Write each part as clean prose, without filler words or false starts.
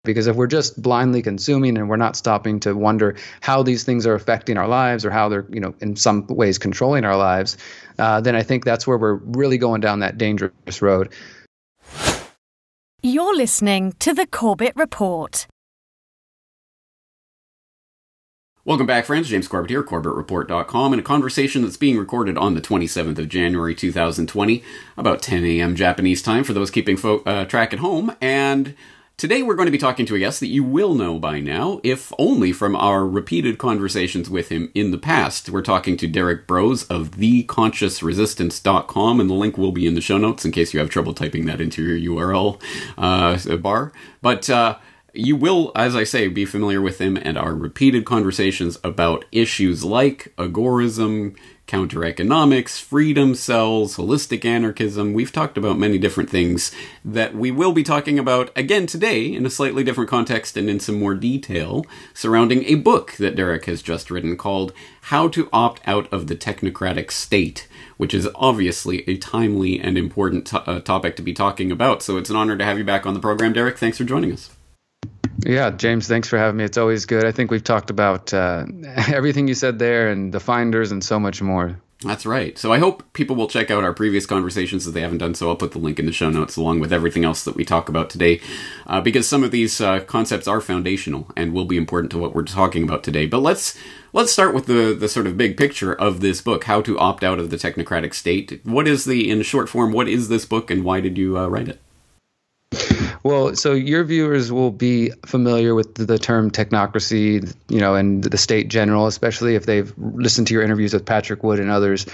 Because if we're just blindly consuming and we're not stopping to wonder how these things are affecting our lives or how they're, in some ways controlling our lives, then I think that's where we're really going down that dangerous road. You're listening to the Corbett Report. Welcome back, friends. James Corbett here, CorbettReport.com, and a conversation that's being recorded on the 27th of January 2020, about 10 a.m. Japanese time for those keeping track at home. And today we're going to be talking to a guest that you will know by now, if only from our repeated conversations with him in the past. We're talking to Derrick Broze of theconsciousresistance.com, and the link will be in the show notes in case you have trouble typing that into your URL bar. But you will, as I say, be familiar with him and our repeated conversations about issues like agorism, counter-economics, freedom cells, holistic anarchism. We've talked about many different things that we will be talking about again today in a slightly different context and in some more detail surrounding a book that Derrick has just written called How to Opt Out of the Technocratic State, which is obviously a timely and important topic to be talking about. So it's an honor to have you back on the program, Derrick. Thanks for joining us. Yeah, James, thanks for having me. It's always good. I think we've talked about everything you said there and the finders and so much more. That's right. So I hope people will check out our previous conversations if they haven't done so. I'll put the link in the show notes along with everything else that we talk about today, because some of these concepts are foundational and will be important to what we're talking about today. But let's start with the sort of big picture of this book, How to Opt Out of the Technocratic State. In short form, what is this book and why did you write it? Well, so your viewers will be familiar with the term technocracy, and the state general, especially if they've listened to your interviews with Patrick Wood and others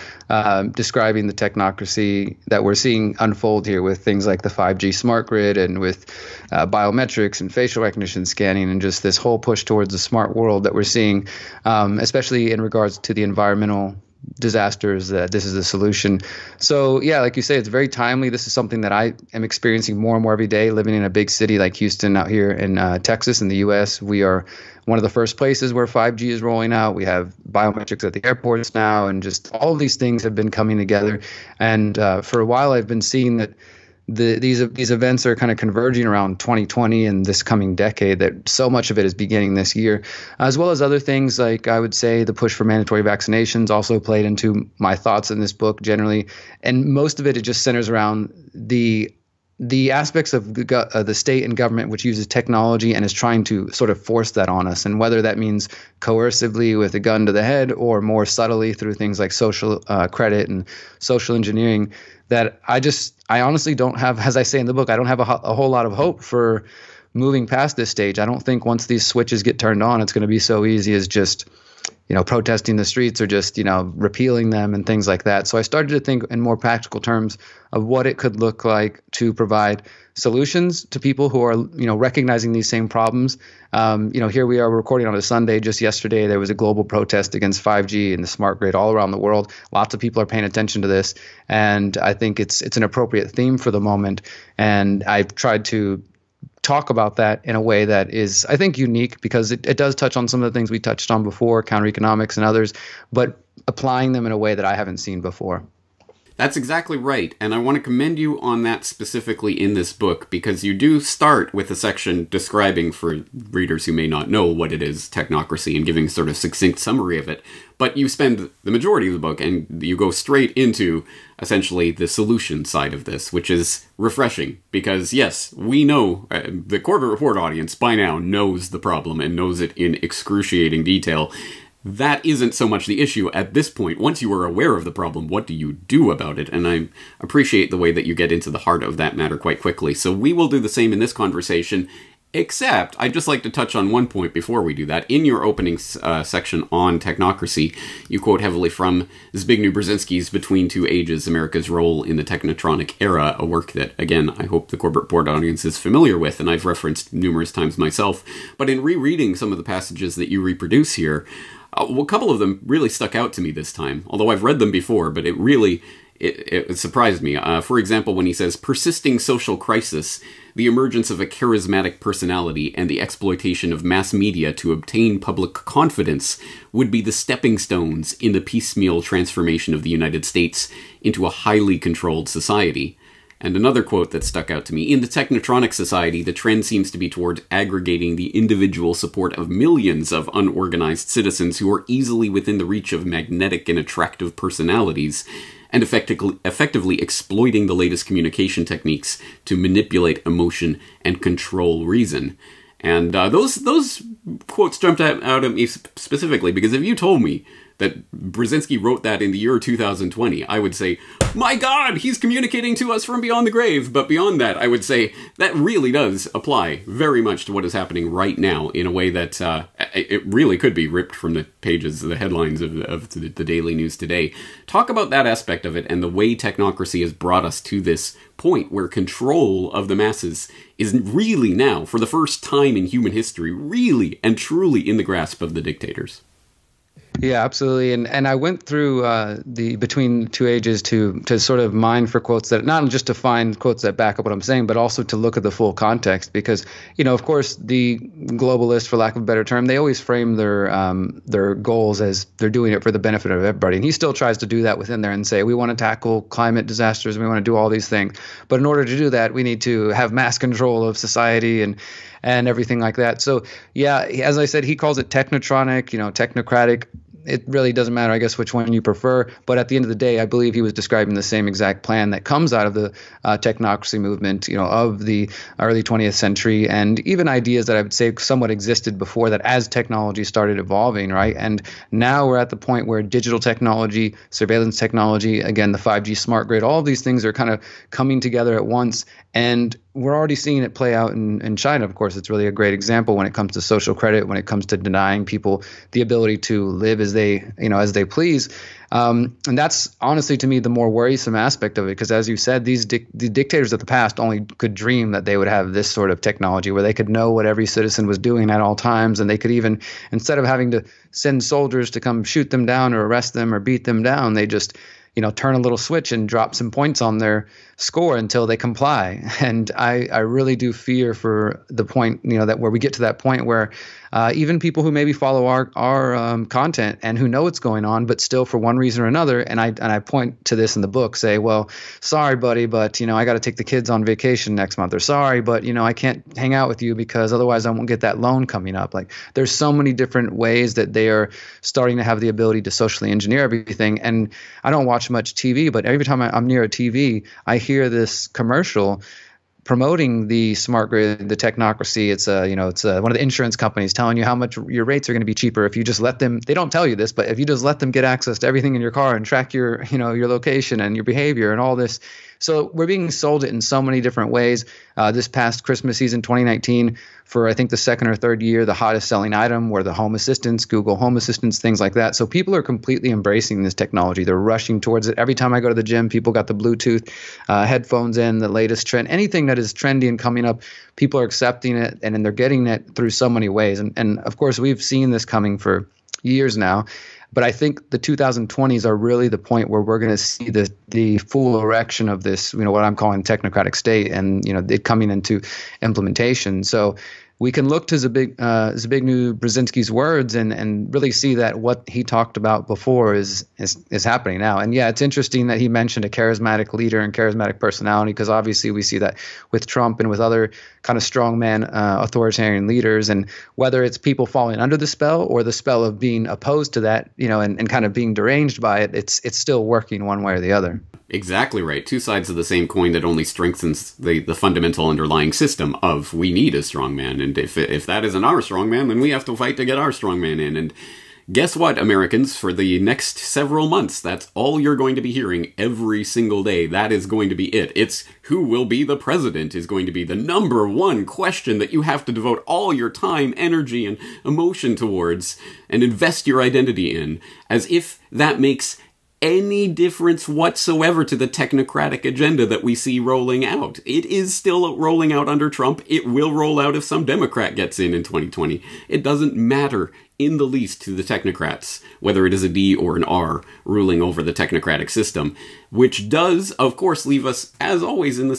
describing the technocracy that we're seeing unfold here with things like the 5G smart grid and with biometrics and facial recognition scanning and just this whole push towards a smart world that we're seeing, especially in regards to the environmental disasters, that this is a solution. So yeah, like you say, it's very timely. This is something that I am experiencing more and more every day, living in a big city like Houston out here in Texas in the U.S. We are one of the first places where 5G is rolling out. We have biometrics at the airports now, and just all of these things have been coming together. And for a while, I've been seeing that these events are kind of converging around 2020 and this coming decade, that so much of it is beginning this year, as well as other things like, I would say, the push for mandatory vaccinations also played into my thoughts in this book generally. And most of it just centers around the aspects of the state and government which uses technology and is trying to sort of force that on us, and whether that means coercively with a gun to the head or more subtly through things like social credit and social engineering, that I honestly don't have, as I say in the book, I don't have a whole lot of hope for moving past this stage. I don't think once these switches get turned on, it's going to be so easy as just protesting the streets or just, repealing them and things like that. So I started to think in more practical terms of what it could look like to provide solutions to people who are, recognizing these same problems. Here we are recording on a Sunday. Just yesterday, there was a global protest against 5G and the smart grid all around the world. Lots of people are paying attention to this. And I think it's an appropriate theme for the moment. And I've tried to talk about that in a way that is, I think, unique, because it does touch on some of the things we touched on before, counter-economics and others, but applying them in a way that I haven't seen before. That's exactly right, and I want to commend you on that specifically in this book, because you do start with a section describing, for readers who may not know what it is, technocracy, and giving sort of succinct summary of it, but you spend the majority of the book and you go straight into essentially the solution side of this, which is refreshing, because yes, we know, the Corbett Report audience by now knows the problem and knows it in excruciating detail. That isn't so much the issue at this point. Once you are aware of the problem, what do you do about it? And I appreciate the way that you get into the heart of that matter quite quickly. So we will do the same in this conversation, except I'd just like to touch on one point before we do that. In your opening section on technocracy, you quote heavily from Zbigniew Brzezinski's Between Two Ages, America's Role in the Technotronic Era, a work that, again, I hope the Corbett Report audience is familiar with, and I've referenced numerous times myself. But in rereading some of the passages that you reproduce here, a couple of them really stuck out to me this time, although I've read them before, but it surprised me. For example, when he says, persisting social crisis, the emergence of a charismatic personality, and the exploitation of mass media to obtain public confidence would be the stepping stones in the piecemeal transformation of the United States into a highly controlled society. And another quote that stuck out to me, in the technotronic society, the trend seems to be toward aggregating the individual support of millions of unorganized citizens who are easily within the reach of magnetic and attractive personalities, and effectively exploiting the latest communication techniques to manipulate emotion and control reason. And those quotes jumped out at me specifically, because if you told me that Brzezinski wrote that in the year 2020, I would say, my God, he's communicating to us from beyond the grave. But beyond that, I would say that really does apply very much to what is happening right now in a way that it really could be ripped from the pages, the headlines of the daily news today. Talk about that aspect of it and the way technocracy has brought us to this point where control of the masses is really now, for the first time in human history, really and truly in the grasp of the dictators. Yeah, absolutely. And I went through the Between Two Ages to sort of mine for quotes that, not just to find quotes that back up what I'm saying, but also to look at the full context. Because, of course, the globalists, for lack of a better term, they always frame their goals as they're doing it for the benefit of everybody. And he still tries to do that within there and say, we want to tackle climate disasters, and we want to do all these things. But in order to do that, we need to have mass control of society and everything like that. So, yeah, as I said, he calls it technotronic, technocratic. It really doesn't matter, I guess, which one you prefer. But at the end of the day, I believe he was describing the same exact plan that comes out of the technocracy movement, of the early 20th century, and even ideas that I would say somewhat existed before that as technology started evolving, right? And now we're at the point where digital technology, surveillance technology, again, the 5G smart grid, all of these things are kind of coming together at once. And we're already seeing it play out in China. Of course, it's really a great example when it comes to social credit, when it comes to denying people the ability to live as they please. And that's honestly, to me, the more worrisome aspect of it, because as you said, the dictators of the past only could dream that they would have this sort of technology where they could know what every citizen was doing at all times. And they could even, instead of having to send soldiers to come shoot them down or arrest them or beat them down, they just turn a little switch and drop some points on their score until they comply. And I really do fear for the point, that where we get to that point where even people who maybe follow our content and who know what's going on, but still for one reason or another, and I point to this in the book, say, well, sorry, buddy, but I got to take the kids on vacation next month, or sorry, but I can't hang out with you because otherwise I won't get that loan coming up. Like, there's so many different ways that they are starting to have the ability to socially engineer everything. And I don't watch much TV, but every time I'm near a TV, I hear this commercial promoting the smart grid, the technocracy. It's one of the insurance companies telling you how much your rates are going to be cheaper if you just let them. They don't tell you this, but if you just let them get access to everything in your car and track your your location and your behavior and all this. So we're being sold it in so many different ways. This past Christmas season, 2019, for I think the second or third year, the hottest selling item were the home assistants, Google Home Assistants, things like that. So people are completely embracing this technology. They're rushing towards it. Every time I go to the gym, people got the Bluetooth headphones in, the latest trend. Anything that is trendy and coming up, people are accepting it, and they're getting it through so many ways. And of course, we've seen this coming for years now. But I think the 2020s are really the point where we're going to see the full erection of this, what I'm calling technocratic state, and it coming into implementation. So we can look to Zbigniew Brzezinski's words and really see that what he talked about before is happening now. And yeah, it's interesting that he mentioned a charismatic leader and charismatic personality, because obviously we see that with Trump and with other kind of strongman authoritarian leaders. And whether it's people falling under the spell or the spell of being opposed to that, and kind of being deranged by it, it's still working one way or the other. Exactly right. Two sides of the same coin that only strengthens the fundamental underlying system of we need a strongman. And if that isn't our strongman, then we have to fight to get our strongman in. And guess what, Americans? For the next several months, that's all you're going to be hearing every single day. That is going to be it. It's who will be the president is going to be the number one question that you have to devote all your time, energy, and emotion towards and invest your identity in, as if that makes any difference whatsoever to the technocratic agenda that we see rolling out. It is still rolling out under Trump. It will roll out if some Democrat gets in 2020. It doesn't matter in the least to the technocrats, whether it is a D or an R ruling over the technocratic system, which does, of course, leave us, as always, in the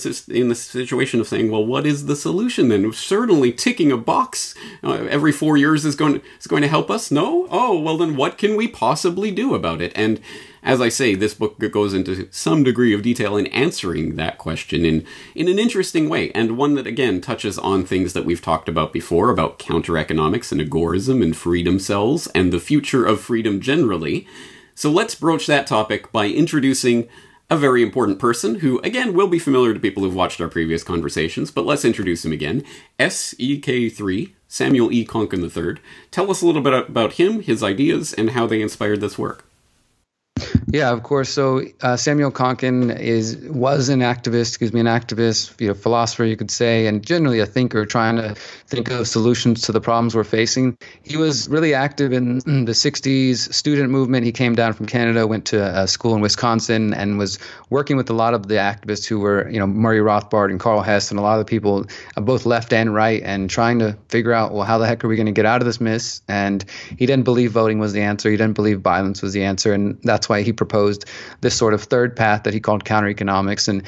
situation of saying, well, what is the solution then? Certainly ticking a box every 4 years is going to help us? No? Oh, well, then what can we possibly do about it? And as I say, this book goes into some degree of detail in answering that question in an interesting way, and one that, again, touches on things that we've talked about before, about counter-economics and agorism and freedom cells, and the future of freedom generally. So let's broach that topic by introducing a very important person who, again, will be familiar to people who've watched our previous conversations, but let's introduce him again. SEK3, Samuel E. Konkin III. Tell us a little bit about him, his ideas, and how they inspired this work. Yeah, of course. So Samuel Konkin was an activist, philosopher, you could say, and generally a thinker trying to think of solutions to the problems we're facing. He was really active in the 60s student movement. He came down from Canada, went to a school in Wisconsin, and was working with a lot of the activists who were, Murray Rothbard and Carl Hess and a lot of the people, both left and right, and trying to figure out, well, how the heck are we going to get out of this mess? And he didn't believe voting was the answer. He didn't believe violence was the answer. And that's why he proposed this sort of third path that he called counter-economics. And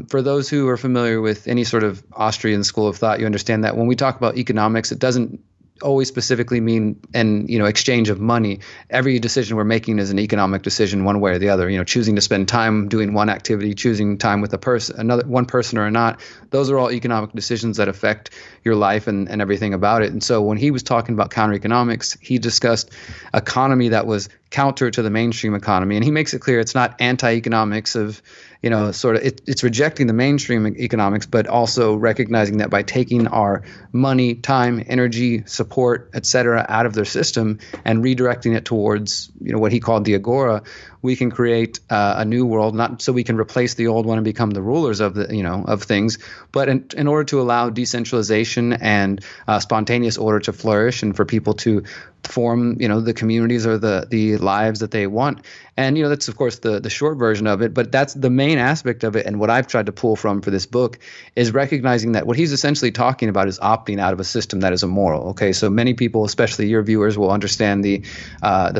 for those who are familiar with any sort of Austrian school of thought, you understand that when we talk about economics, it doesn't always specifically mean exchange of money. Every decision we're making is an economic decision one way or the other. Choosing to spend time doing one activity, choosing time with one person or not. Those are all economic decisions that affect your life and everything about it. And so when he was talking about counter-economics, he discussed economy that was counter to the mainstream economy. And he makes it clear it's not anti-economics of, it's rejecting the mainstream economics, but also recognizing that by taking our money, time, energy, support, et cetera, out of their system and redirecting it towards, what he called the agora, we can create a new world, not so we can replace the old one and become the rulers of of things, but in order to allow decentralization and spontaneous order to flourish and for people to form, the communities or the lives that they want. And, that's, of course, the short version of it. But that's the main aspect of it. And what I've tried to pull from for this book is recognizing that what he's essentially talking about is opting out of a system that is immoral. Okay, so many people, especially your viewers, will understand the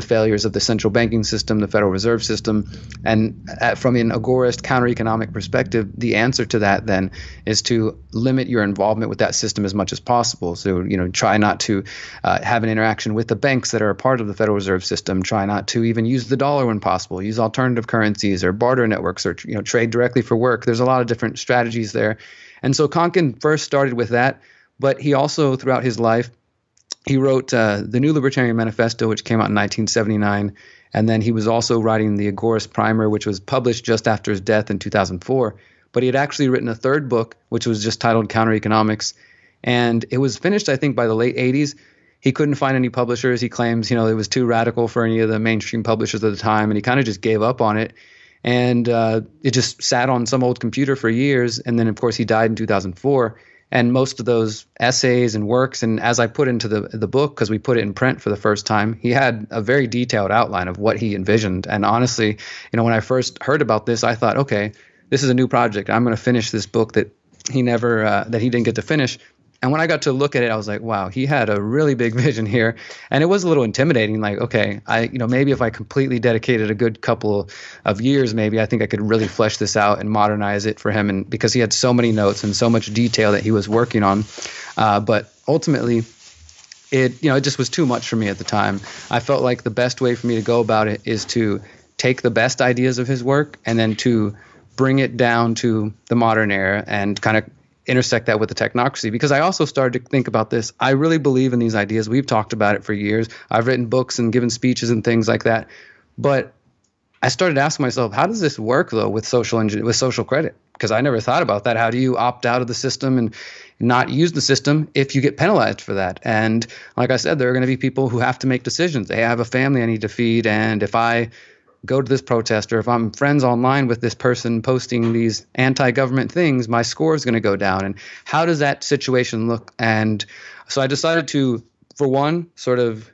failures of the central banking system, the Federal Reserve System. And from an agorist counter-economic perspective, the answer to that then is to limit your involvement with that system as much as possible. So, try not to have an interaction with the banks that are a part of the Federal Reserve System. Try not to even use the dollar when possible. Use alternative currencies or barter networks or trade directly for work. There's a lot of different strategies there. And so Konkin first started with that, but he also, throughout his life, he wrote the New Libertarian Manifesto, which came out in 1979. And then he was also writing the Agorist Primer, which was published just after his death in 2004. But he had actually written a third book, which was just titled Counter-Economics. And it was finished, I think, by the late 80s. He couldn't find any publishers. He claims, it was too radical for any of the mainstream publishers at the time, and he kind of just gave up on it. And it just sat on some old computer for years. And then, of course, he died in 2004. And most of those essays and works, and as I put into the book, because we put it in print for the first time, he had a very detailed outline of what he envisioned. And honestly, when I first heard about this, I thought, okay, this is a new project. I'm going to finish this book that he didn't get to finish. And when I got to look at it, I was like, wow, he had a really big vision here. And it was a little intimidating. Like, okay, maybe if I completely dedicated a good couple of years, maybe I think I could really flesh this out and modernize it for him. And because he had so many notes and so much detail that he was working on. But ultimately, it just was too much for me at the time. I felt like the best way for me to go about it is to take the best ideas of his work and then to bring it down to the modern era and kind of intersect that with the technocracy, because I also started to think about this. I really believe in these ideas. We've talked about it for years. I've written books and given speeches and things like that. But I started asking myself, how does this work, though, with social credit? Because I never thought about that. How do you opt out of the system and not use the system if you get penalized for that? And like I said, there are going to be people who have to make decisions. They have a family I need to feed. And if I go to this protest, or if I'm friends online with this person posting these anti-government things, my score is going to go down. And how does that situation look? And so I decided to, for one, sort of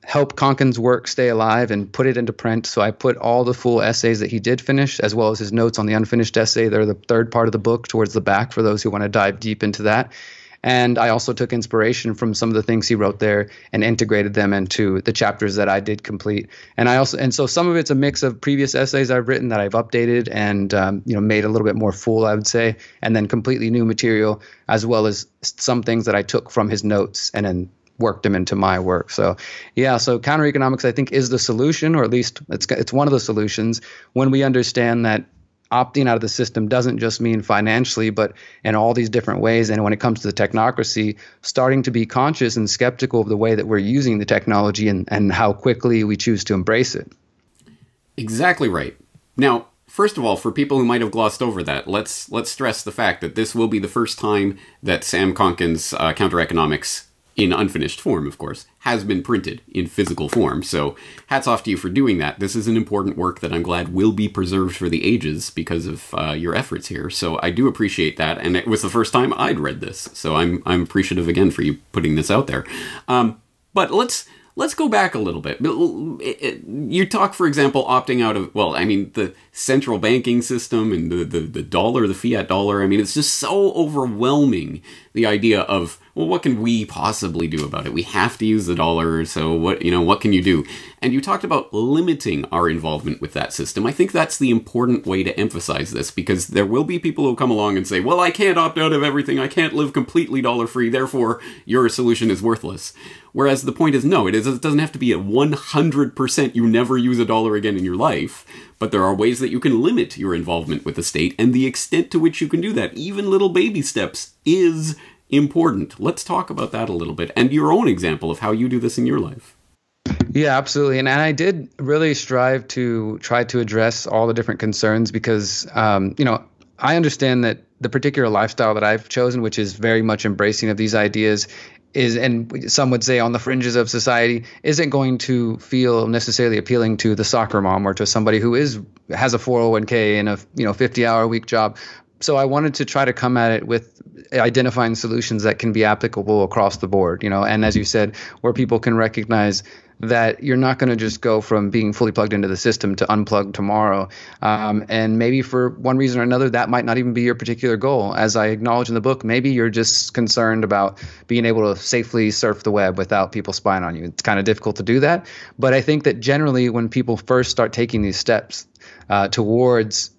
help Konkin's work stay alive and put it into print. So I put all the full essays that he did finish, as well as his notes on the unfinished essay. They're the third part of the book towards the back for those who want to dive deep into that. And I also took inspiration from some of the things he wrote there and integrated them into the chapters that I did complete. And so some of it's a mix of previous essays I've written that I've updated and made a little bit more full, I would say, and then completely new material, as well as some things that I took from his notes and then worked them into my work. So yeah, so counter economics, I think, is the solution, or at least it's one of the solutions, when we understand that opting out of the system doesn't just mean financially, but in all these different ways. And when it comes to the technocracy, starting to be conscious and skeptical of the way that we're using the technology and how quickly we choose to embrace it. Exactly right. Now, first of all, for people who might have glossed over that, let's stress the fact that this will be the first time that Sam Konkin's Counter Economics, in unfinished form, of course, has been printed in physical form. So hats off to you for doing that. This is an important work that I'm glad will be preserved for the ages because of your efforts here. So I do appreciate that. And it was the first time I'd read this. So I'm appreciative again for you putting this out there. But let's go back a little bit. You talk, for example, opting out of, well, I mean, the central banking system and the dollar, the fiat dollar. I mean, it's just so overwhelming, the idea of, well, what can we possibly do about it? We have to use the dollar, so what can you do? And you talked about limiting our involvement with that system. I think that's the important way to emphasize this, because there will be people who come along and say, well, I can't opt out of everything. I can't live completely dollar-free, therefore your solution is worthless. Whereas the point is, no, it doesn't have to be a 100% you never use a dollar again in your life, but there are ways that you can limit your involvement with the state, and the extent to which you can do that, even little baby steps, is important. Let's talk about that a little bit, and your own example of how you do this in your life. Yeah, absolutely. And I did really strive to try to address all the different concerns because, I understand that the particular lifestyle that I've chosen, which is very much embracing of these ideas, is, and some would say on the fringes of society, isn't going to feel necessarily appealing to the soccer mom or to somebody who has a 401k and a 50-hour-a-week job. So I wanted to try to come at it with identifying solutions that can be applicable across the board, and as you said, where people can recognize that you're not going to just go from being fully plugged into the system to unplugged tomorrow. And maybe for one reason or another, that might not even be your particular goal. As I acknowledge in the book, maybe you're just concerned about being able to safely surf the web without people spying on you. It's kind of difficult to do that. But I think that generally when people first start taking these steps towards,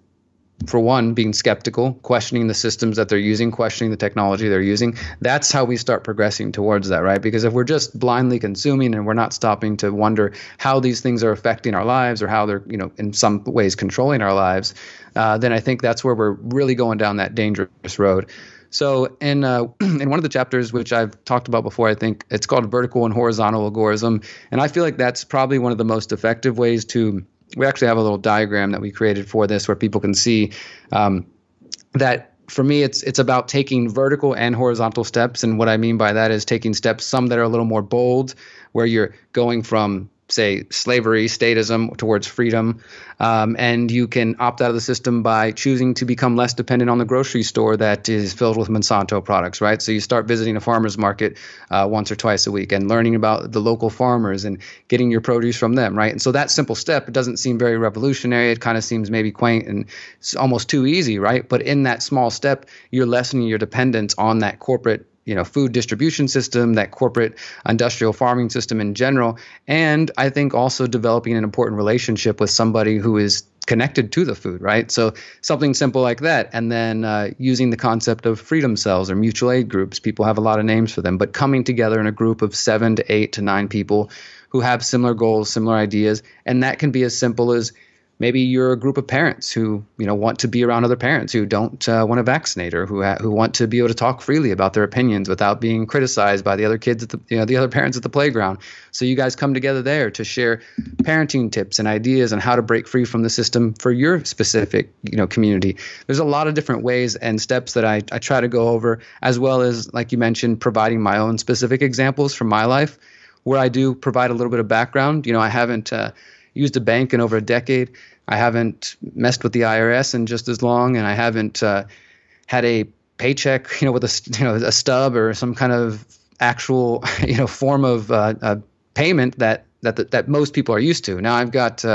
for one, being skeptical, questioning the systems that they're using, questioning the technology they're using, that's how we start progressing towards that, right? Because if we're just blindly consuming and we're not stopping to wonder how these things are affecting our lives or how they're, in some ways controlling our lives, then I think that's where we're really going down that dangerous road. So in one of the chapters, which I've talked about before, I think it's called Vertical and Horizontal Agorism. And I feel like that's probably one of the most effective ways to – we actually have a little diagram that we created for this where people can see that for me, it's about taking vertical and horizontal steps. And what I mean by that is taking steps, some that are a little more bold, where you're going from, say, slavery, statism towards freedom. And you can opt out of the system by choosing to become less dependent on the grocery store that is filled with Monsanto products, right? So you start visiting a farmer's market once or twice a week and learning about the local farmers and getting your produce from them, right? And so that simple step, it doesn't seem very revolutionary. It kind of seems maybe quaint and it's almost too easy, right? But in that small step, you're lessening your dependence on that corporate food distribution system, that corporate industrial farming system in general. And I think also developing an important relationship with somebody who is connected to the food, right? So something simple like that. And then using the concept of freedom cells or mutual aid groups. People have a lot of names for them, but coming together in a group of 7 to 8 to 9 people who have similar goals, similar ideas. And that can be as simple as maybe you're a group of parents who, want to be around other parents who don't want to vaccinate or who want to be able to talk freely about their opinions without being criticized by the other kids at the other parents at the playground. So you guys come together there to share parenting tips and ideas on how to break free from the system for your specific, community. There's a lot of different ways and steps that I try to go over, as well as, like you mentioned, providing my own specific examples from my life, where I do provide a little bit of background. I haven't used a bank in over a decade. I haven't messed with the IRS in just as long, and I haven't had a paycheck, with a stub or some kind of actual, form of payment that most people are used to. Now I've got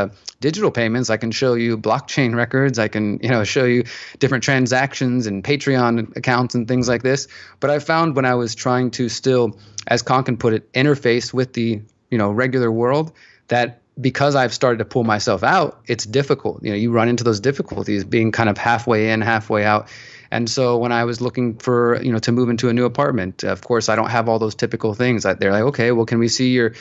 digital payments. I can show you blockchain records. I can, show you different transactions and Patreon accounts and things like this. But I found when I was trying to still, as Konkin put it, interface with the, regular world, that because I've started to pull myself out, it's difficult. You run into those difficulties being kind of halfway in, halfway out. And so when I was looking for, to move into a new apartment, of course, I don't have all those typical things. They're like, okay, well, can we see your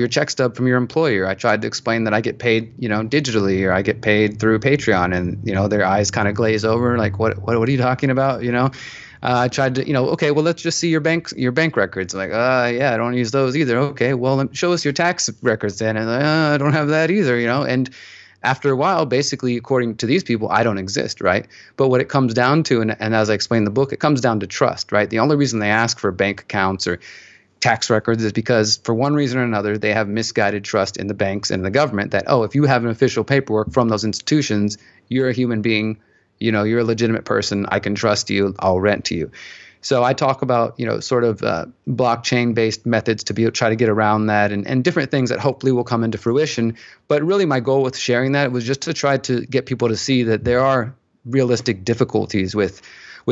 check stub from your employer? I tried to explain that I get paid, digitally, or I get paid through Patreon, and their eyes kind of glaze over, like, what are you talking about? I tried to, okay, well, let's just see your bank records. Like, yeah, I don't use those either. Okay, well, show us your tax records then. And like, I don't have that either, And after a while, basically, according to these people, I don't exist, right? But what it comes down to, and as I explained in the book, it comes down to trust, right? The only reason they ask for bank accounts or tax records is because for one reason or another, they have misguided trust in the banks and the government that, if you have an official paperwork from those institutions, you're a human being, you're a legitimate person. I can trust you. I'll rent to you. So I talk about, sort of blockchain-based methods to try to get around that, and different things that hopefully will come into fruition. But really my goal with sharing that was just to try to get people to see that there are realistic difficulties with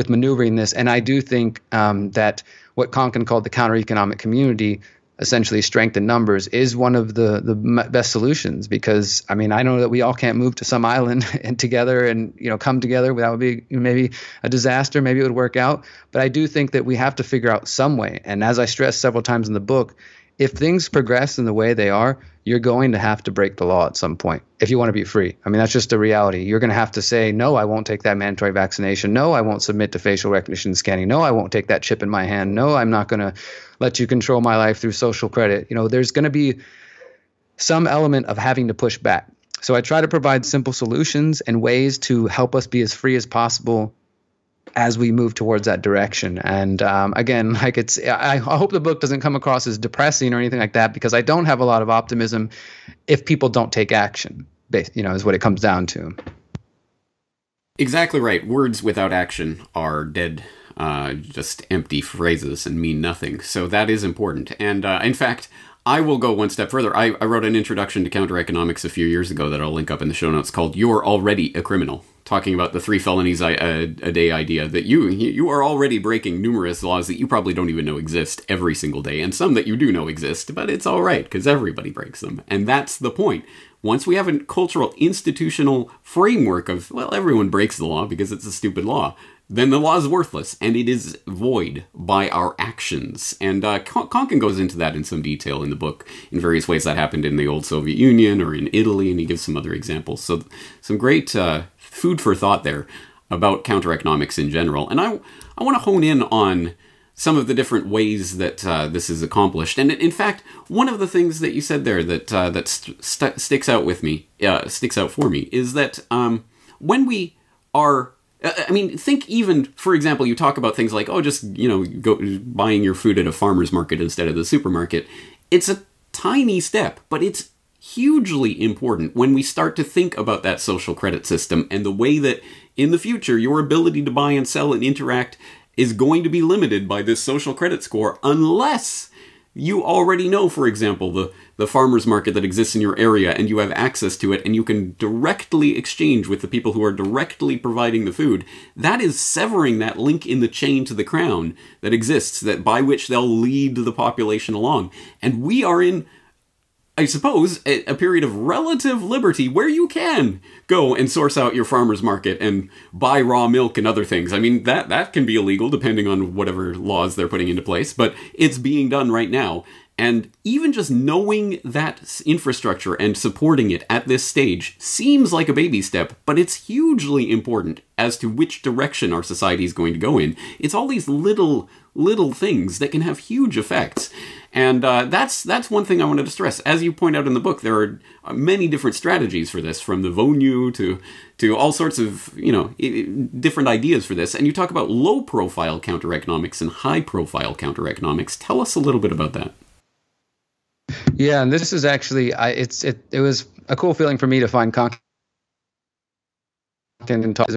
maneuvering this. And I do think that what Konkin called the counter-economic community, essentially strength in numbers, is one of the best solutions, because I know that we all can't move to some island and together and come together. That would be maybe a disaster. Maybe it would work out, but I do think that we have to figure out some way. And as I stressed several times in the book, if things progress in the way they are, you're going to have to break the law at some point if you want to be free. That's just a reality. You're going to have to say, no, I won't take that mandatory vaccination. No, I won't submit to facial recognition scanning. No, I won't take that chip in my hand. No, I'm not going to let you control my life through social credit. There's going to be some element of having to push back. So I try to provide simple solutions and ways to help us be as free as possible as we move towards that direction. And again, I hope the book doesn't come across as depressing or anything like that, because I don't have a lot of optimism if people don't take action, is what it comes down to. Exactly right. Words without action are dead, just empty phrases and mean nothing. So that is important. And in fact, I will go one step further. I wrote an introduction to counter-economics a few years ago that I'll link up in the show notes called "You're Already a Criminal," talking about the 3 felonies a day idea, that you are already breaking numerous laws that you probably don't even know exist every single day, and some that you do know exist, but it's all right because everybody breaks them. And that's the point. Once we have a cultural institutional framework of, well, everyone breaks the law because it's a stupid law, then the law is worthless, and it is void by our actions. And Konkin goes into that in some detail in the book, in various ways that happened in the old Soviet Union or in Italy, and he gives some other examples. So some great food for thought there about counter-economics in general. And I want to hone in on some of the different ways that this is accomplished. And in fact, one of the things that you said there that sticks out for me, is that when we are... think even, for example, you talk about things like, just, go buying your food at a farmer's market instead of the supermarket. It's a tiny step, but it's hugely important when we start to think about that social credit system and the way that in the future your ability to buy and sell and interact is going to be limited by this social credit score, unless you already know, for example, the farmer's market that exists in your area, and you have access to it, and you can directly exchange with the people who are directly providing the food. That is severing that link in the chain to the crown that exists, that by which they'll lead the population along. And we are in, I suppose, a period of relative liberty where you can go and source out your farmer's market and buy raw milk and other things. That can be illegal depending on whatever laws they're putting into place, but it's being done right now. And even just knowing that infrastructure and supporting it at this stage seems like a baby step, but it's hugely important as to which direction our society is going to go in. It's all these little things that can have huge effects. And that's one thing I wanted to stress. As you point out in the book, there are many different strategies for this, from the VONU to all sorts of, different ideas for this. And you talk about low-profile counter-economics and high-profile counter-economics. Tell us a little bit about that. Yeah, and this is actually, it was a cool feeling for me to find Konkin and talk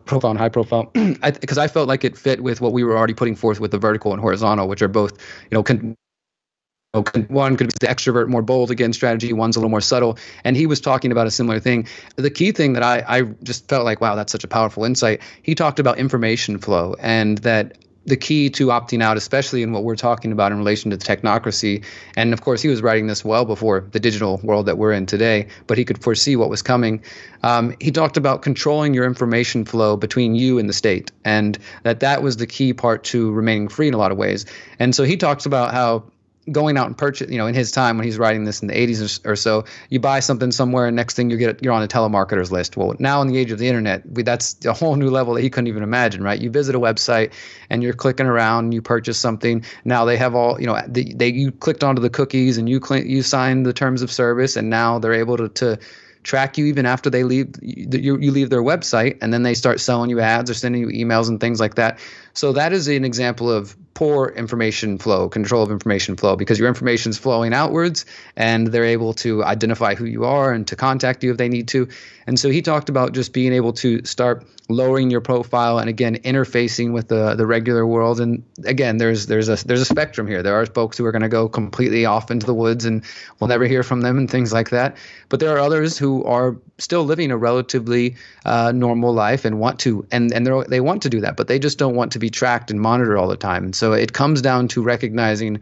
profile and high profile, because I felt like it fit with what we were already putting forth with the vertical and horizontal, which are both, one could be the extrovert, more bold again strategy. One's a little more subtle. And he was talking about a similar thing. The key thing that I just felt like, wow, that's such a powerful insight. He talked about information flow, and that the key to opting out, especially in what we're talking about in relation to technocracy. And of course, he was writing this well before the digital world that we're in today, but he could foresee what was coming. He talked about controlling your information flow between you and the state, and that was the key part to remaining free in a lot of ways. And so he talks about how going out and purchase, in his time when he's writing this in the 80s or so, you buy something somewhere and next thing you're on a telemarketer's list. Well, now in the age of the internet, that's a whole new level that he couldn't even imagine, right? You visit a website and you're clicking around and you purchase something. Now they have all, you clicked onto the cookies and you signed the terms of service, and now they're able to track you even after they leave you leave their website, and then they start selling you ads or sending you emails and things like that. So that is an example of poor information flow, control of information flow, because your information is flowing outwards and they're able to identify who you are and to contact you if they need to. And so he talked about just being able to start lowering your profile and, again, interfacing with the regular world. And again, there's a spectrum here. There are folks who are going to go completely off into the woods and we'll never hear from them and things like that. But there are others who are still living a relatively normal life and want to, and they want to do that, but they just don't want to be tracked and monitored all the time. And so it comes down to recognizing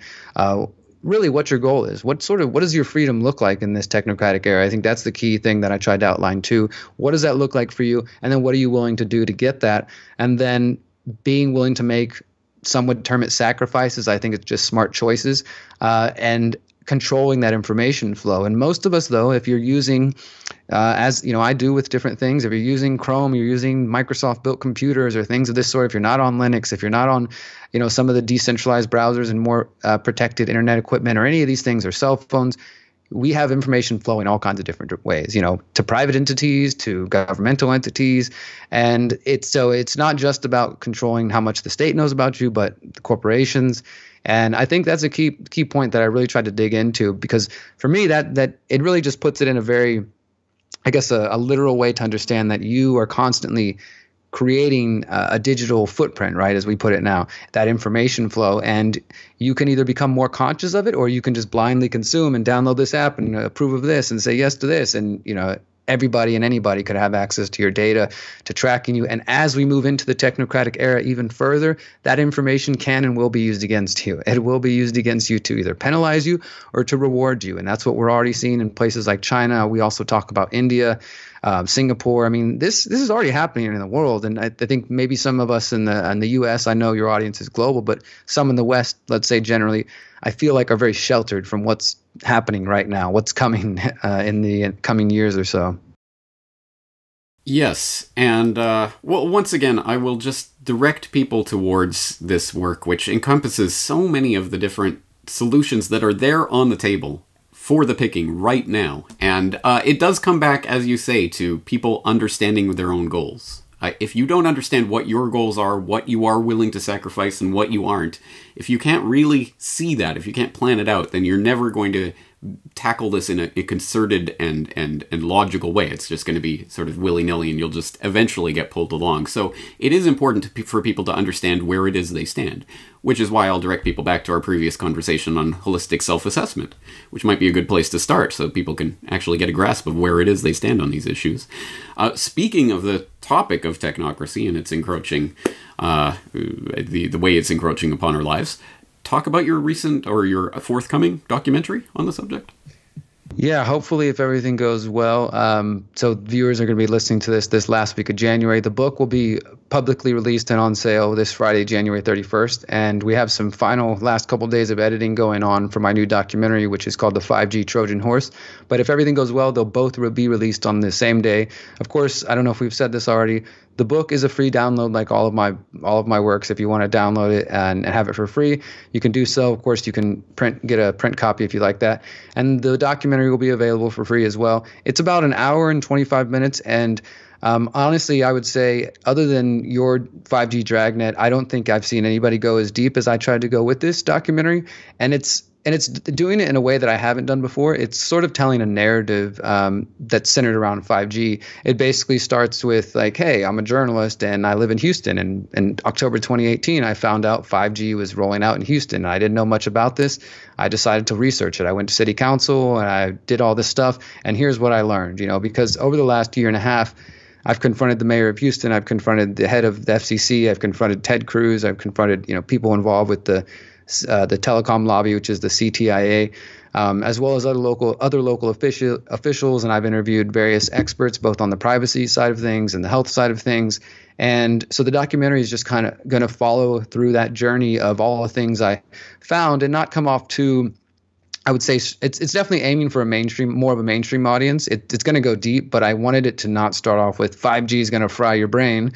really what your goal is. What does your freedom look like in this technocratic era? I think that's the key thing that I tried to outline too. What does that look like for you? And then what are you willing to do to get that? And then being willing to make, some would term it sacrifices. I think it's just smart choices, and controlling that information flow. And most of us, though, if you're using, as I do with different things, if you're using Chrome, you're using Microsoft built computers or things of this sort, if you're not on Linux, if you're not on, some of the decentralized browsers and more protected internet equipment or any of these things, or cell phones, we have information flowing all kinds of different ways, to private entities, to governmental entities. And it's not just about controlling how much the state knows about you, but the corporations. And I think that's a key point that I really tried to dig into, because for me that it really just puts it in a very, I guess, a literal way to understand that you are constantly creating a digital footprint, right, as we put it now, that information flow. And you can either become more conscious of it, or you can just blindly consume and download this app and approve of this and say yes to this. And, everybody and anybody could have access to your data, to tracking you. And as we move into the technocratic era even further, that information can and will be used against you. It will be used against you to either penalize you or to reward you. And that's what we're already seeing in places like China. We also talk about India, Singapore. I mean, this is already happening in the world. And I think maybe some of us in the U.S., I know your audience is global, but some in the West, let's say generally, I feel like are very sheltered from what's happening right now, what's coming in the coming years or so. Yes, and once again, I will just direct people towards this work, which encompasses so many of the different solutions that are there on the table for the picking right now. And it does come back, as you say, to people understanding their own goals. If you don't understand what your goals are, what you are willing to sacrifice and what you aren't, if you can't really see that, if you can't plan it out, then you're never going to tackle this in a concerted and logical way. It's just going to be sort of willy-nilly, and you'll just eventually get pulled along. So it is important for people to understand where it is they stand, which is why I'll direct people back to our previous conversation on holistic self-assessment, which might be a good place to start so people can actually get a grasp of where it is they stand on these issues. Speaking of the topic of technocracy and its encroaching, the way it's encroaching upon our lives, talk about your recent or your forthcoming documentary on the subject. Yeah, hopefully if everything goes well. So viewers are going to be listening to this last week of January. The book will be publicly released and on sale this Friday, January 31st. And we have some final last couple of days of editing going on for my new documentary, which is called The 5G Trojan Horse. But if everything goes well, they'll both be released on the same day. Of course, I don't know if we've said this already. The book is a free download, like all of my works. If you want to download it and have it for free, you can do so. Of course, you can get a print copy if you like that. And the documentary will be available for free as well. It's about an hour and 25 minutes. And honestly, I would say, other than your 5G Dragnet, I don't think I've seen anybody go as deep as I tried to go with this documentary. And it's doing it in a way that I haven't done before. It's sort of telling a narrative that's centered around 5G. It basically starts with like, hey, I'm a journalist and I live in Houston. And in October 2018, I found out 5G was rolling out in Houston. I didn't know much about this. I decided to research it. I went to city council and I did all this stuff. And here's what I learned, because over the last year and a half, I've confronted the mayor of Houston. I've confronted the head of the FCC. I've confronted Ted Cruz. I've confronted, people involved with the telecom lobby, which is the CTIA, as well as other local officials. And I've interviewed various experts, both on the privacy side of things and the health side of things. And so the documentary is just kind of going to follow through that journey of all the things I found and not come off too, I would say it's definitely aiming for more of a mainstream audience. It's going to go deep, but I wanted it to not start off with 5G is going to fry your brain.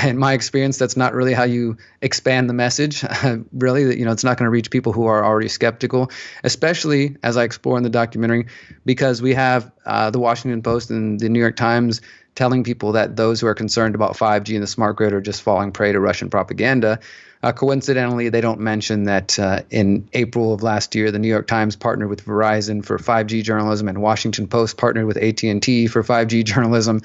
In my experience, that's not really how you expand the message. Really, it's not going to reach people who are already skeptical, especially as I explore in the documentary, because we have the Washington Post and the New York Times telling people that those who are concerned about 5G and the smart grid are just falling prey to Russian propaganda. Coincidentally, they don't mention that in April of last year, the New York Times partnered with Verizon for 5G journalism, and Washington Post partnered with AT&T for 5G journalism.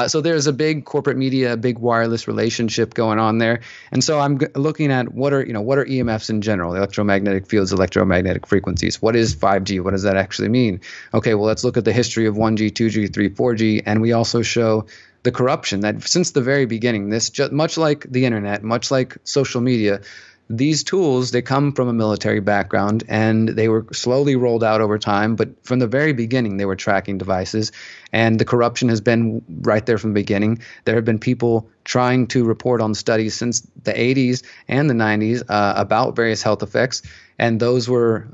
So there's a big corporate media, big wireless relationship going on there. And so I'm looking at what are EMFs in general, electromagnetic fields, electromagnetic frequencies. What is 5G? What does that actually mean? Okay, well, let's look at the history of 1G, 2G, 3, 4G, and we also show the corruption that since the very beginning, much like the internet, much like social media, these tools, they come from a military background and they were slowly rolled out over time. But from the very beginning, they were tracking devices, and the corruption has been right there from the beginning. There have been people trying to report on studies since the 80s and the 90s about various health effects. And those were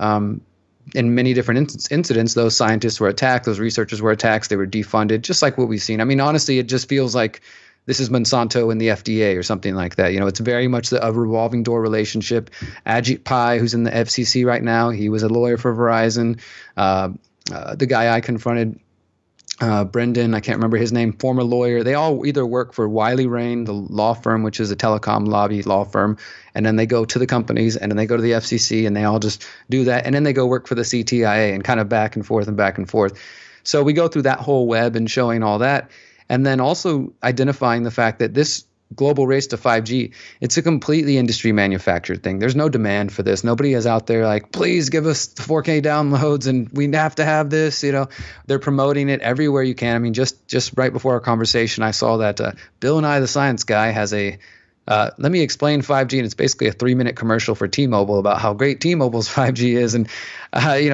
in many different incidents, those scientists were attacked, those researchers were attacked, they were defunded, just like what we've seen. I mean, honestly, it just feels like this is Monsanto and the FDA or something like that. It's very much a revolving door relationship. Ajit Pai, who's in the FCC right now, he was a lawyer for Verizon. The guy I confronted, Brendan, I can't remember his name, former lawyer. They all either work for Wiley Rain, the law firm, which is a telecom lobby law firm, and then they go to the companies, and then they go to the FCC, and they all just do that, and then they go work for the CTIA, and kind of back and forth and back and forth. So we go through that whole web and showing all that, and then also identifying the fact that this global race to 5G, it's a completely industry manufactured thing. There's no demand for this. Nobody is out there like, please give us the 4K downloads and we have to have this. They're promoting it everywhere you can. I mean, just right before our conversation, I saw that Bill Nye the Science Guy has let me explain 5G, and it's basically a 3-minute commercial for T-Mobile about how great T-Mobile's 5G is, and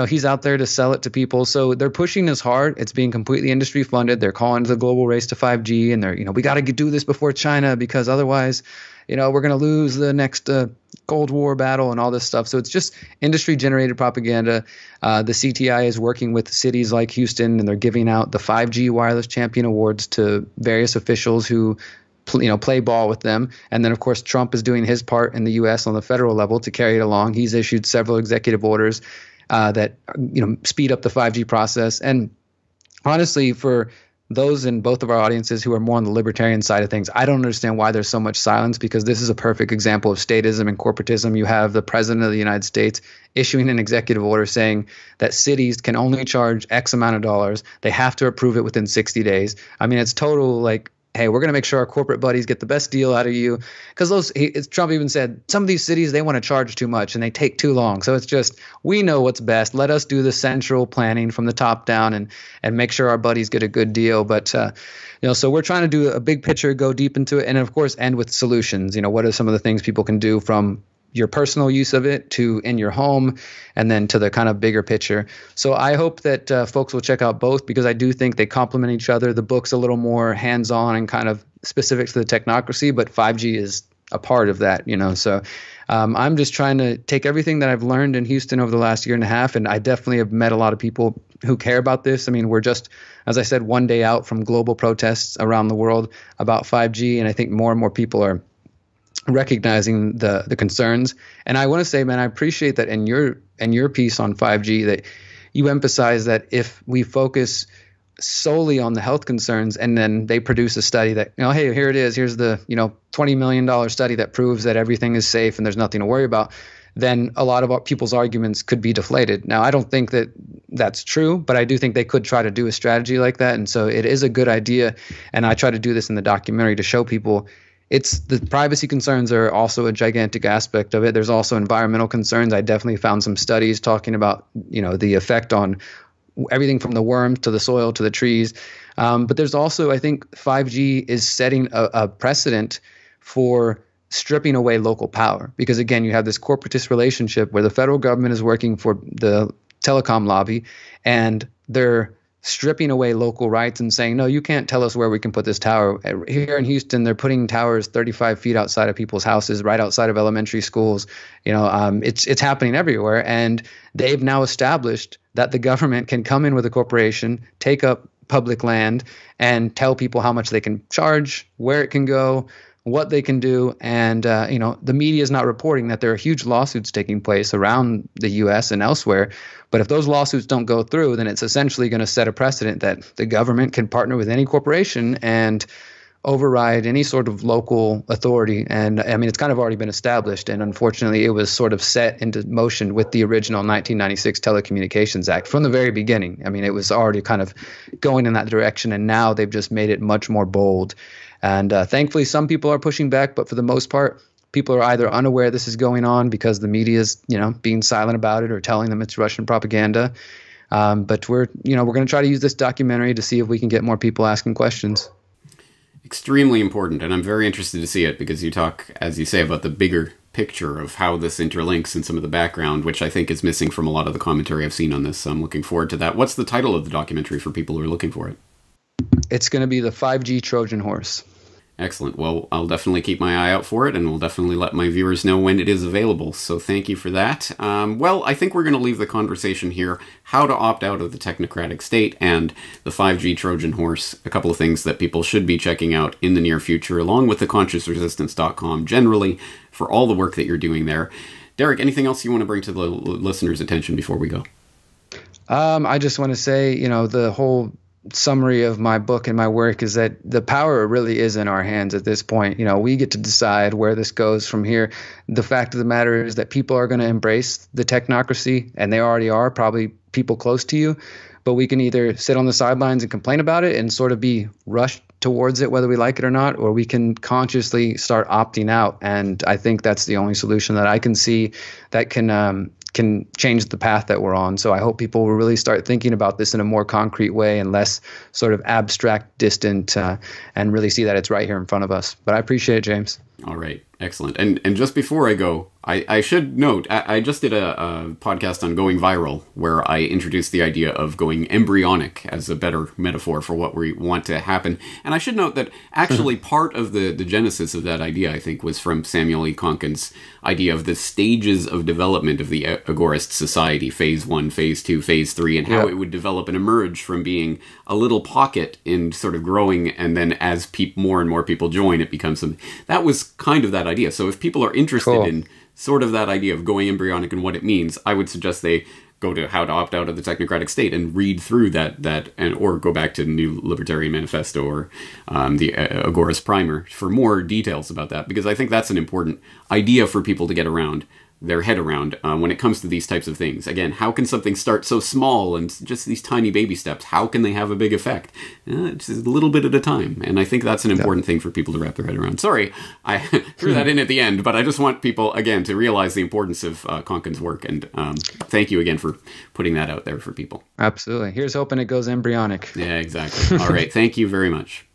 he's out there to sell it to people. So they're pushing this hard. It's being completely industry funded. They're calling it the global race to 5G, and they're we got to do this before China because otherwise, we're going to lose the next Cold War battle and all this stuff. So it's just industry generated propaganda. The CTI is working with cities like Houston, and they're giving out the 5G Wireless Champion Awards to various officials who play ball with them. And then, of course, Trump is doing his part in the U.S. on the federal level to carry it along. He's issued several executive orders that, speed up the 5G process. And honestly, for those in both of our audiences who are more on the libertarian side of things, I don't understand why there's so much silence, because this is a perfect example of statism and corporatism. You have the president of the United States issuing an executive order saying that cities can only charge X amount of dollars. They have to approve it within 60 days. I mean, it's total hey, we're going to make sure our corporate buddies get the best deal out of you. Because Trump even said some of these cities, they want to charge too much and they take too long. So it's just, we know what's best. Let us do the central planning from the top down and make sure our buddies get a good deal. But, so we're trying to do a big picture, go deep into it, and of course, end with solutions. What are some of the things people can do from your personal use of it to in your home, and then to the kind of bigger picture. So I hope that folks will check out both, because I do think they complement each other. The book's a little more hands-on and kind of specific to the technocracy, but 5G is a part of that, So I'm just trying to take everything that I've learned in Houston over the last year and a half, and I definitely have met a lot of people who care about this. I mean, we're just, as I said, one day out from global protests around the world about 5G, and I think more and more people are recognizing the concerns. And I want to say, man, I appreciate that in your piece on 5G that you emphasize that if we focus solely on the health concerns and then they produce a study that, hey, here it is, here's the, $20 million study that proves that everything is safe and there's nothing to worry about, then a lot of people's arguments could be deflated. Now, I don't think that that's true, but I do think they could try to do a strategy like that. And so it is a good idea. And I try to do this in the documentary to show people the privacy concerns are also a gigantic aspect of it. There's also environmental concerns. I definitely found some studies talking about, the effect on everything from the worms to the soil to the trees. But there's also, I think 5G is setting a precedent for stripping away local power, because again, you have this corporatist relationship where the federal government is working for the telecom lobby, and they're stripping away local rights and saying, no, you can't tell us where we can put this tower. Here in Houston, they're putting towers 35 feet outside of people's houses, right outside of elementary schools. It's happening everywhere. And they've now established that the government can come in with a corporation, take up public land, and tell people how much they can charge, where it can go, what they can do. And, the media is not reporting that there are huge lawsuits taking place around the U.S. and elsewhere. But if those lawsuits don't go through, then it's essentially going to set a precedent that the government can partner with any corporation and override any sort of local authority. And I mean, it's kind of already been established. And unfortunately, it was sort of set into motion with the original 1996 Telecommunications Act from the very beginning. I mean, it was already kind of going in that direction. And now they've just made it much more bold. And thankfully, some people are pushing back. But for the most part, people are either unaware this is going on because the media is, being silent about it or telling them it's Russian propaganda. But we're going to try to use this documentary to see if we can get more people asking questions. Extremely important, and I'm very interested to see it because you talk, as you say, about the bigger picture of how this interlinks and some of the background, which I think is missing from a lot of the commentary I've seen on this. So I'm looking forward to that. What's the title of the documentary for people who are looking for it? It's going to be the 5G Trojan Horse. Excellent. Well, I'll definitely keep my eye out for it, and we'll definitely let my viewers know when it is available. So thank you for that. Well, I think we're going to leave the conversation here. How to opt out of the technocratic state and the 5G Trojan horse. A couple of things that people should be checking out in the near future, along with the consciousresistance.com generally, for all the work that you're doing there. Derrick, anything else you want to bring to the listeners' attention before we go? I just want to say, the whole summary of my book and my work is that the power really is in our hands at this point. We get to decide where this goes from here. The fact of the matter is that people are going to embrace the technocracy, and they already are, probably people close to you. But we can either sit on the sidelines and complain about it and sort of be rushed towards it, whether we like it or not, or we can consciously start opting out. And I think that's the only solution that I can see that can change the path that we're on. So I hope people will really start thinking about this in a more concrete way and less sort of abstract, distant, and really see that it's right here in front of us. But I appreciate it, James. All right. Excellent. And just before I go, I should note, I just did a podcast on going viral where I introduced the idea of going embryonic as a better metaphor for what we want to happen. And I should note that actually part of the genesis of that idea, I think, was from Samuel E. Konkin's idea of the stages of development of the agorist society, phase 1, phase 2, phase 3, and how it would develop and emerge from being a little pocket in sort of growing, and then as more and more people join, it becomes something. That was kind of that idea. So if people are interested in sort of that idea of going embryonic and what it means, I would suggest they go to How to Opt Out of the Technocratic State and read through that or go back to the New Libertarian Manifesto or the Agorist Primer for more details about that, because I think that's an important idea for people to get their head around when it comes to these types of things. Again, how can something start so small and just these tiny baby steps? How can they have a big effect? Just a little bit at a time. And I think that's an important thing for people to wrap their head around. Sorry, I threw that in at the end, but I just want people, again, to realize the importance of Konkin's work. And thank you again for putting that out there for people. Absolutely. Here's hoping it goes embryonic. Yeah, exactly. All right. Thank you very much.